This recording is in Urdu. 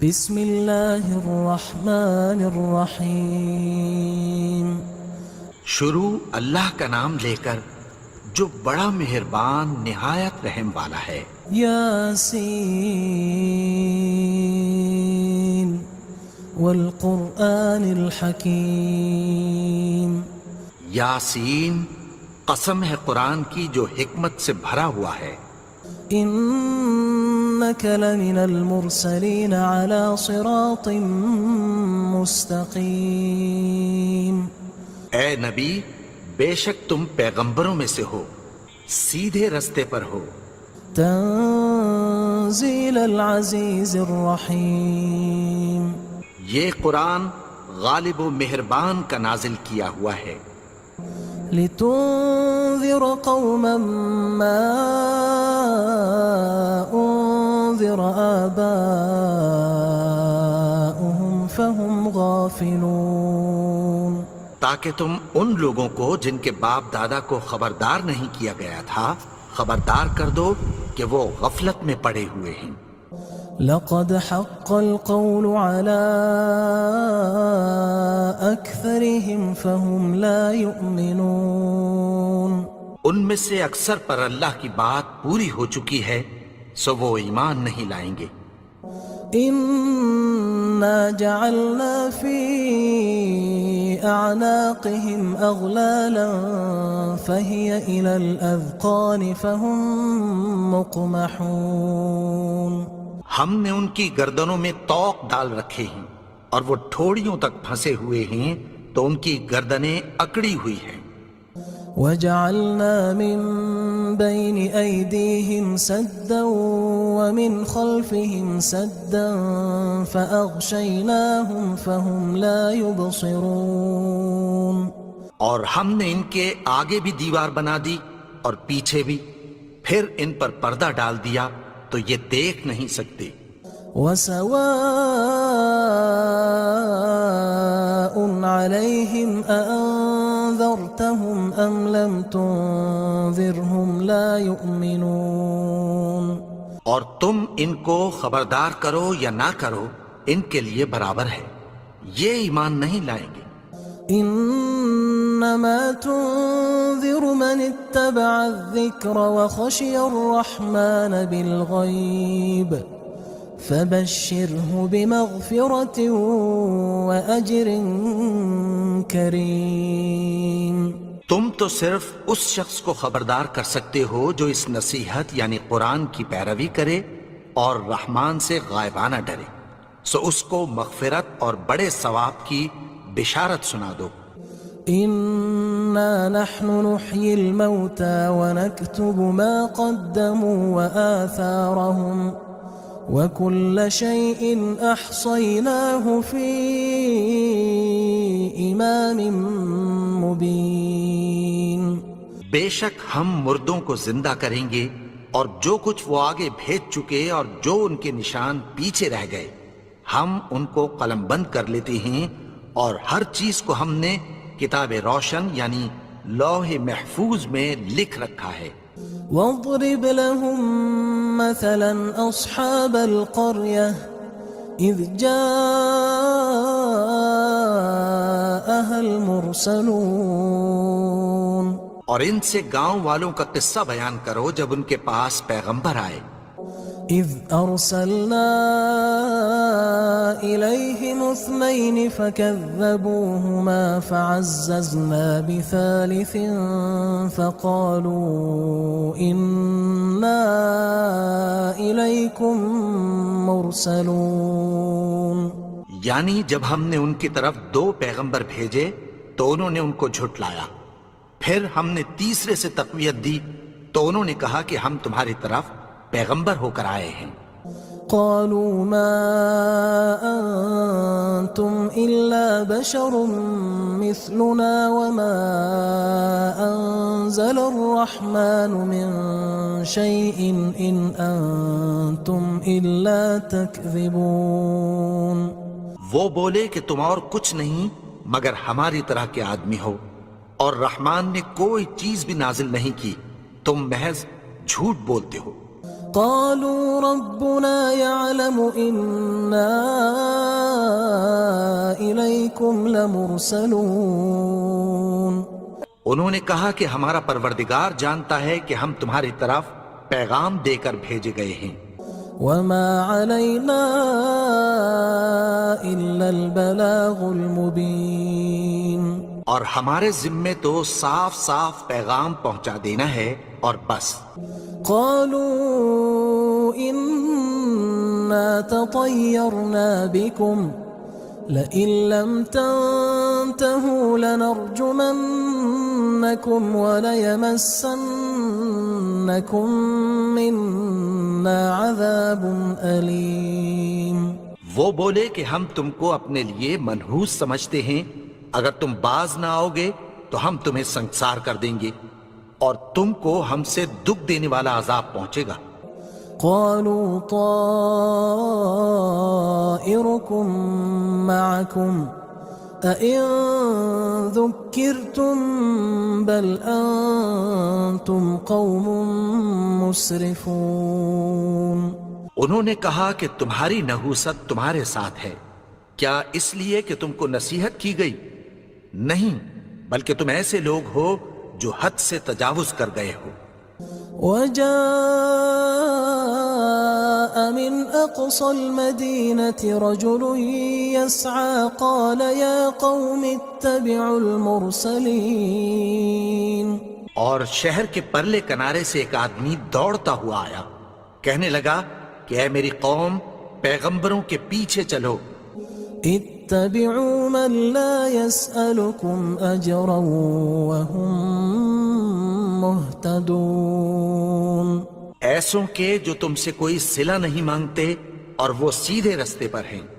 بسم اللہ الرحمن الرحیم شروع اللہ کا نام لے کر جو بڑا مہربان نہایت رحم والا ہے۔ یاسین والقرآن الحکیم یاسین، قسم ہے قرآن کی جو حکمت سے بھرا ہوا ہے۔ انک لمن المرسلین علی صراط مستقیم اے نبی، بے شک تم پیغمبروں میں سے ہو، سیدھے رستے پر ہو۔ تنزیل العزیز الرحیم یہ قرآن غالب و مہربان کا نازل کیا ہوا ہے، لتنذر قوما ما انذر آباؤهم فهم غافلون، تاکہ تم ان لوگوں کو جن کے باپ دادا کو خبردار نہیں کیا گیا تھا خبردار کر دو کہ وہ غفلت میں پڑے ہوئے ہیں۔ لقد حق القول على أكثرهم فهم لا يؤمنون، ان میں سے اکثر پر اللہ کی بات پوری ہو چکی ہے سو وہ ایمان نہیں لائیں گے۔ إنا جعلنا في أعناقهم أغلالا فهي إلى الأذقان فهم مقمحون، ہم نے ان کی گردنوں میں طوق ڈال رکھے ہیں اور وہ ٹھوڑیوں تک پھنسے ہوئے ہیں تو ان کی گردنیں اکڑی ہوئی ہیں۔ وجعلنا من بين أيديهم سدا ومن خلفهم سدا فأغشيناهم فهم لا يبصرون، اور ہم نے ان کے آگے بھی دیوار بنا دی اور پیچھے بھی، پھر ان پر پردہ ڈال دیا تو یہ دیکھ نہیں سکتے۔ وسواء عليهم أأنذرتهم أم لم تنذرهم لا يؤمنون، اور تم ان کو خبردار کرو یا نہ کرو ان کے لیے برابر ہے، یہ ایمان نہیں لائیں گے۔ انما تنذر من اتبع الذکر وخشی الرحمن بالغیب فبشره بمغفرة وأجر کریم، تم تو صرف اس شخص کو خبردار کر سکتے ہو جو اس نصیحت یعنی قرآن کی پیروی کرے اور رحمان سے غائبانہ ڈرے، سو اس کو مغفرت اور بڑے ثواب کی بشارت سنا دو۔ انا نحن نحيي الموتى ونكتب ما قدموا وآثارهم وكل شيء احصيناه في امام مبين، بے شک ہم مردوں کو زندہ کریں گے اور جو کچھ وہ آگے بھیج چکے اور جو ان کے نشان پیچھے رہ گئے ہم ان کو قلم بند کر لیتے ہیں، اور ہر چیز کو ہم نے کتاب روشن یعنی لوح محفوظ میں لکھ رکھا ہے۔ واضرب لهم مثلا اصحاب القرية اذ جاءها المرسلون، اور ان سے گاؤں والوں کا قصہ بیان کرو جب ان کے پاس پیغمبر آئے۔ اذ ارسلنا الیہم اثنین فکذبوہما فعززنا بثالث فقالوا انا الیکم مرسلون، یعنی جب ہم نے ان کی طرف 2 پیغمبر بھیجے تو انہوں نے ان کو جھٹلایا، پھر ہم نے تیسرے سے تقویت دی تو انہوں نے کہا کہ ہم تمہاری طرف پیغمبر ہو کر آئے ہیں۔ قالوا ما انتم الا بشر مثلنا وما انزل الرحمن من شيء ان انتم الا تكذبون، وہ بولے کہ تم اور کچھ نہیں مگر ہماری طرح کے آدمی ہو، اور رحمان نے کوئی چیز بھی نازل نہیں کی، تم محض جھوٹ بولتے ہو۔ قالوا ربنا يعلم إنا إنكم لمرسلون انہوں نے کہا کہ ہمارا پروردگار جانتا ہے کہ ہم تمہاری طرف پیغام دے کر بھیجے گئے ہیں، وما علينا إلا البلاغ المبين اور ہمارے ذمے تو صاف صاف پیغام پہنچا دینا ہے اور بس۔ قالوا إنا تطيرنا بكم لئن لم تنتهوا لنرجمنكم وليمسنكم منا عذاب أليم۔ وہ بولے کہ ہم تم کو اپنے لیے منحوس سمجھتے ہیں، اگر تم باز نہ آؤ گے تو ہم تمہیں سنگسار کر دیں گے اور تم کو ہم سے دکھ دینے والا عذاب پہنچے گا۔ قالوا طائركم معكم أئن ذكرتم بل أنتم قوم مسرفون۔ انہوں نے کہا کہ تمہاری نحوست تمہارے ساتھ ہے، کیا اس لیے کہ تم کو نصیحت کی گئی؟ نہیں، بلکہ تم ایسے لوگ ہو جو حد سے تجاوز کر گئے ہو۔ وجاء من أقصى المدينة رجل يسعى قال يا قوم اتبعوا المرسلين۔ اور شہر کے پرلے کنارے سے ایک آدمی دوڑتا ہوا آیا، کہنے لگا کہ اے میری قوم، پیغمبروں کے پیچھے چلو۔ اتبعوا من لا يسألكم أجرا وهم مهتدون۔ ایسوں کے جو تم سے کوئی صلہ نہیں مانگتے اور وہ سیدھے رستے پر ہیں۔